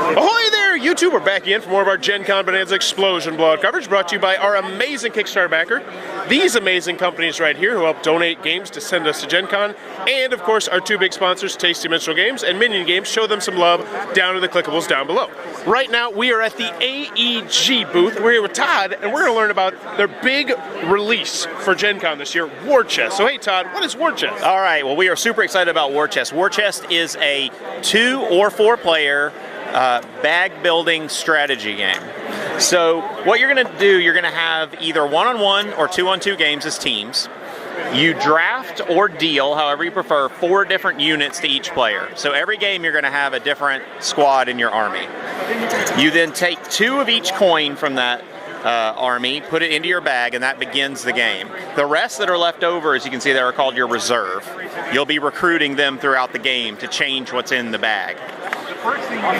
Ahoy there, YouTube! We're back again for more of our Gencon Bonanza Explosion Blowout coverage, brought to you by our amazing Kickstarter backer, these amazing companies right here who help donate games to send us to Gencon, and of course our two big sponsors, Tasty Minstrel Games and Minion Games. Show them some love down in the clickables down below. Right now we are at the AEG booth. We're here with Todd, and we're going to learn about their big release for Gencon this year, War Chest. So hey Todd, what is War Chest? All right, well, we are super excited about War Chest. War Chest is a 2 or 4 player bag building strategy game. So what you're going to do, you're going to have either 1-on-1 or 2-on-2 games as teams. You draft or deal, however you prefer, 4 different units to each player. So every game you're going to have a different squad in your army. You then take 2 of each coin from that army, put it into your bag, and that begins the game. The rest that are left over, as you can see, they are called your reserve. You'll be recruiting them throughout the game to change what's in the bag.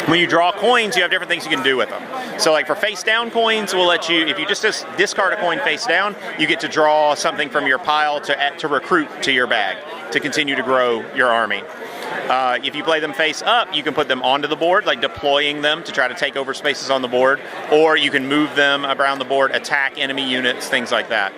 When you draw coins, you have different things you can do with them. So like for face down coins, we'll let you, if you just discard a coin face down, you get to draw something from your pile to recruit to your bag, to continue to grow your army. If you play them face up, you can put them onto the board, like deploying them to try to take over spaces on the board, or you can move them around the board, attack enemy units, things like that.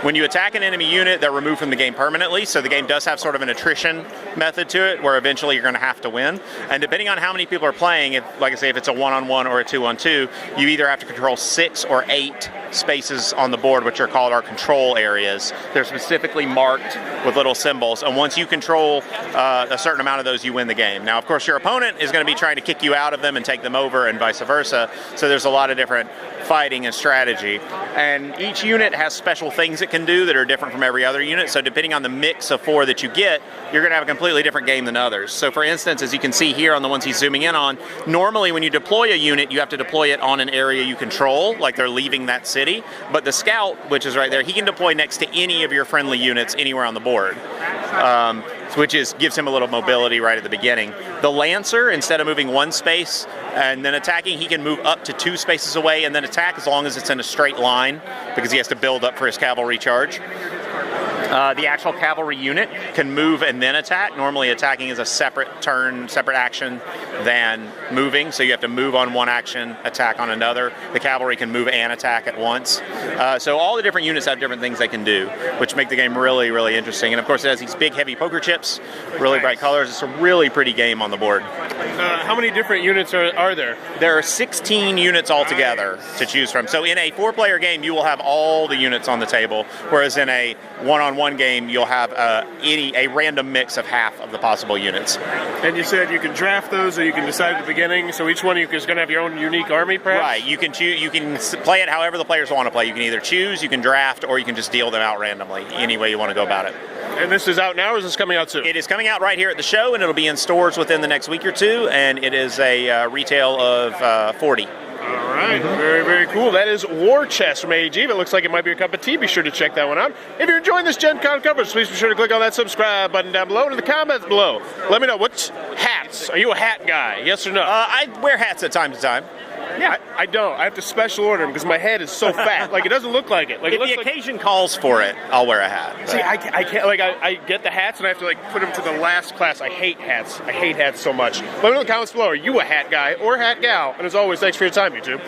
When you attack an enemy unit, they're removed from the game permanently, so the game does have sort of an attrition method to it, where eventually you're going to have to win. And depending on how many people are playing, like I say, if it's a 1-on-1 or a 2-on-2, you either have to control 6 or 8 spaces on the board, which are called our control areas. They're specifically marked with little symbols, and once you control a certain amount of those, you win the game. Now, of course, your opponent is going to be trying to kick you out of them and take them over, and vice versa, so there's a lot of different fighting and strategy. And each unit has special things it can do that are different from every other unit, so depending on the mix of 4 that you get, you're going to have a completely different game than others. So for instance, as you can see here on the ones he's zooming in on, normally when you deploy a unit, you have to deploy it on an area you control, like they're leaving that city, but the scout, which is right there, he can deploy next to any of your friendly units anywhere on the board. Which gives him a little mobility right at the beginning. The Lancer, instead of moving 1 space and then attacking, he can move up to 2 spaces away and then attack as long as it's in a straight line, because he has to build up for his cavalry charge. The actual cavalry unit can move and then attack. Normally attacking is a separate turn, separate action than moving, so you have to move on one action, attack on another. The cavalry can move and attack at once. So all the different units have different things they can do, which make the game really, really interesting. And of course it has these big heavy poker chips, really bright colors. It's a really pretty game on the board. How many different units are there? There are 16 units altogether to choose from. So in a 4-player game, you will have all the units on the table, whereas in a 1-on-1 game, you'll have a random mix of half of the possible units. And you said you can draft those, or you can decide at the beginning, so each one of you is going to have your own unique army, perhaps? Right, you can choose, you can play it however the players want to play. You can either choose, you can draft, or you can just deal them out randomly, any way you want to go about it. And this is out now, or is this coming out soon? It is coming out right here at the show, and it'll be in stores within the next week or 2, and it is a retail of 40. All right, very, very cool. That is War Chest from AEG. If it looks like it might be your cup of tea, be sure to check that one out. If you're enjoying this Gen Con coverage, please be sure to click on that subscribe button down below and in the comments below. Let me know, what hats? Are you a hat guy, yes or no? I wear hats at time to time. Yeah, I don't. I have to special order them because my head is so fat. Like, it doesn't look like it. Like, if the occasion calls for it, I'll wear a hat. But. See, I can't. Like, I get the hats and I have to like put them to the last class. I hate hats. I hate hats so much. Let me know in the comments below. Are you a hat guy or hat gal? And as always, thanks for your time, YouTube.